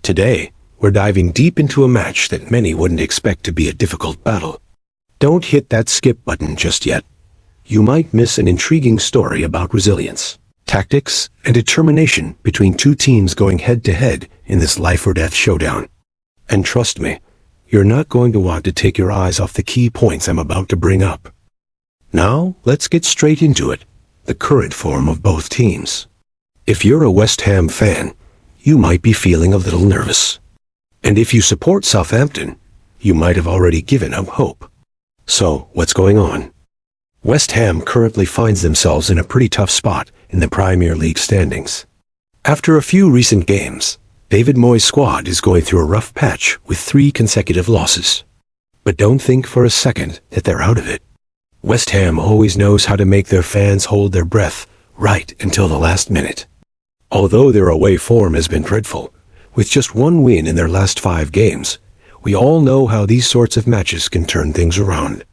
Today, we're diving deep into a match that many wouldn't expect to be a difficult battle. Don't hit that skip button just yet. You might miss an intriguing story about resilience, tactics, and determination between two teams going head-to-head in this life-or-death showdown. And trust me, you're not going to want to take your eyes off the key points I'm about to bring up. Now, let's get straight into it, the current form of both teams. If you're a West Ham fan, you might be feeling a little nervous. And if you support Southampton, you might have already given up hope. So, what's going on? West Ham currently finds themselves in a pretty tough spot in the Premier League standings. After a few recent games, David Moyes' squad is going through a rough patch with 3 consecutive losses. But don't think for a second that they're out of it. West Ham always knows how to make their fans hold their breath right until the last minute. Although their away form has been dreadful, with just 1 win in their last 5 games, we all know how these sorts of matches can turn things around.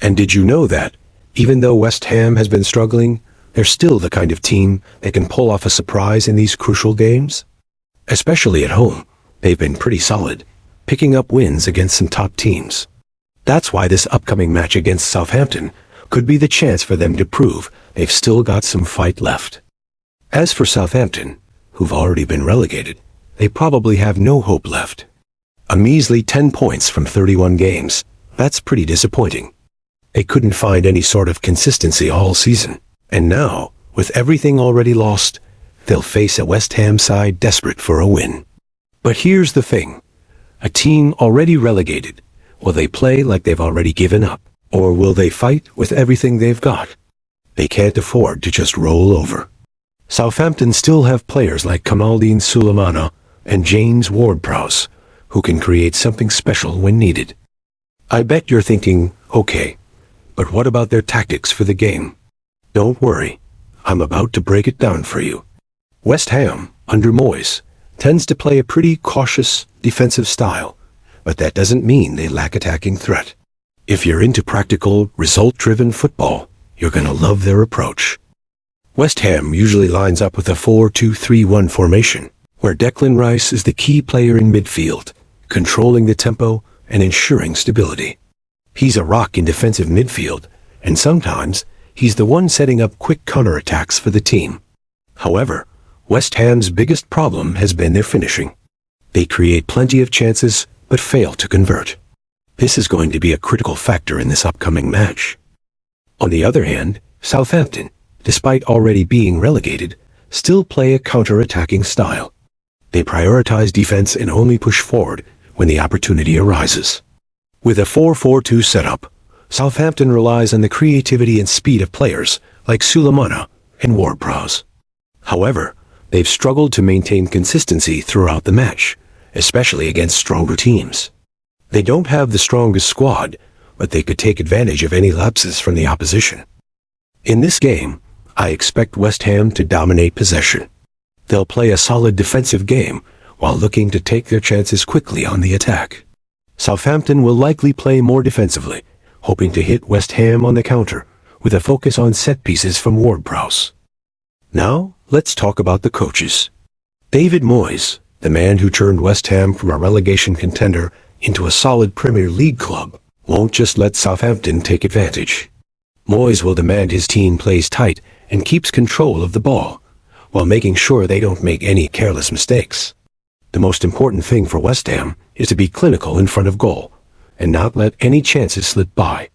And did you know that, even though West Ham has been struggling, they're still the kind of team that can pull off a surprise in these crucial games? Especially at home, they've been pretty solid, picking up wins against some top teams. That's why this upcoming match against Southampton could be the chance for them to prove they've still got some fight left. As for Southampton, who've already been relegated, they probably have no hope left. A measly 10 points from 31 games, that's pretty disappointing. They couldn't find any sort of consistency all season, and now, with everything already lost, they'll face a West Ham side desperate for a win. But here's the thing. A team already relegated, will they play like they've already given up, or will they fight with everything they've got? They can't afford to just roll over. Southampton still have players like Kamaldeen Sulemana and James Ward-Prowse, who can create something special when needed. I bet you're thinking, okay, but what about their tactics for the game? Don't worry, I'm about to break it down for you. West Ham, under Moyes, tends to play a pretty cautious, defensive style, but that doesn't mean they lack attacking threat. If you're into practical, result-driven football, you're gonna love their approach. West Ham usually lines up with a 4-2-3-1 formation, where Declan Rice is the key player in midfield, controlling the tempo and ensuring stability. He's a rock in defensive midfield, and sometimes he's the one setting up quick counterattacks for the team. However, West Ham's biggest problem has been their finishing. They create plenty of chances, but fail to convert. This is going to be a critical factor in this upcoming match. On the other hand, Southampton, despite already being relegated, still play a counter-attacking style. They prioritize defense and only push forward when the opportunity arises. With a 4-4-2 setup, Southampton relies on the creativity and speed of players like Sulemana and Ward-Prowse. However, they've struggled to maintain consistency throughout the match, especially against stronger teams. They don't have the strongest squad, but they could take advantage of any lapses from the opposition. In this game, I expect West Ham to dominate possession. They'll play a solid defensive game while looking to take their chances quickly on the attack. Southampton will likely play more defensively, hoping to hit West Ham on the counter with a focus on set pieces from Ward-Prowse. Now, let's talk about the coaches. David Moyes, the man who turned West Ham from a relegation contender into a solid Premier League club, won't just let Southampton take advantage. Moyes will demand his team plays tight and keeps control of the ball, while making sure they don't make any careless mistakes. The most important thing for West Ham is to be clinical in front of goal, and not let any chances slip by.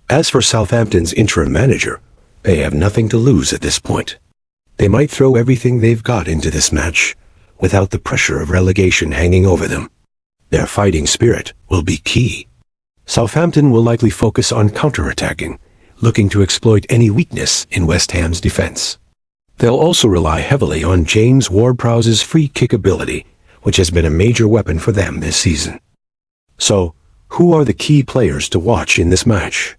As for Southampton's interim manager, they have nothing to lose at this point. They might throw everything they've got into this match, without the pressure of relegation hanging over them. Their fighting spirit will be key. Southampton will likely focus on counter-attacking, looking to exploit any weakness in West Ham's defense. They'll also rely heavily on James Ward-Prowse's free kick ability, which has been a major weapon for them this season. So, who are the key players to watch in this match?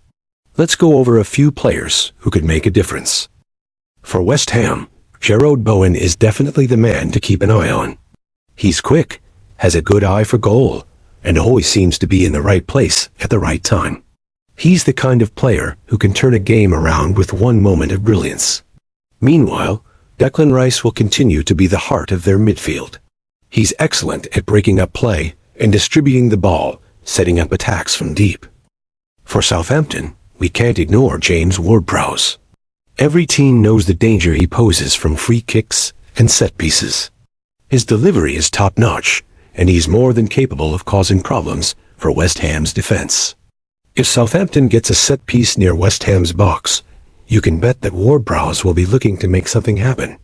Let's go over a few players who could make a difference. For West Ham, Jarrod Bowen is definitely the man to keep an eye on. He's quick, has a good eye for goal, and always seems to be in the right place at the right time. He's the kind of player who can turn a game around with one moment of brilliance. Meanwhile, Declan Rice will continue to be the heart of their midfield. He's excellent at breaking up play and distributing the ball, setting up attacks from deep. For Southampton, we can't ignore James Ward-Prowse. Every team knows the danger he poses from free kicks and set pieces. His delivery is top-notch, and he's more than capable of causing problems for West Ham's defense. If Southampton gets a set piece near West Ham's box, you can bet that Ward-Prowse will be looking to make something happen.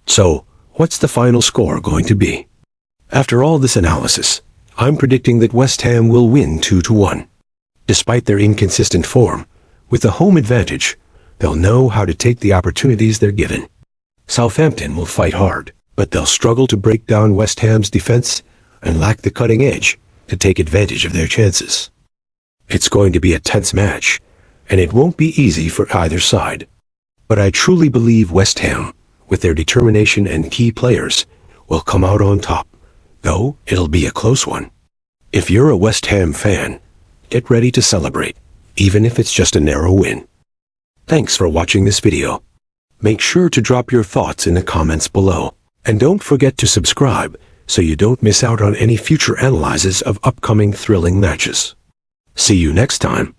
So, what's the final score going to be? After all this analysis, I'm predicting that West Ham will win 2-1. Despite their inconsistent form, with the home advantage, they'll know how to take the opportunities they're given. Southampton will fight hard, but they'll struggle to break down West Ham's defense and lack the cutting edge to take advantage of their chances. It's going to be a tense match, and it won't be easy for either side. But I truly believe West Ham, with their determination and key players, will come out on top, though it'll be a close one. If you're a West Ham fan, get ready to celebrate, even if it's just a narrow win. Thanks for watching this video. Make sure to drop your thoughts in the comments below, and don't forget to subscribe so you don't miss out on any future analyses of upcoming thrilling matches. See you next time.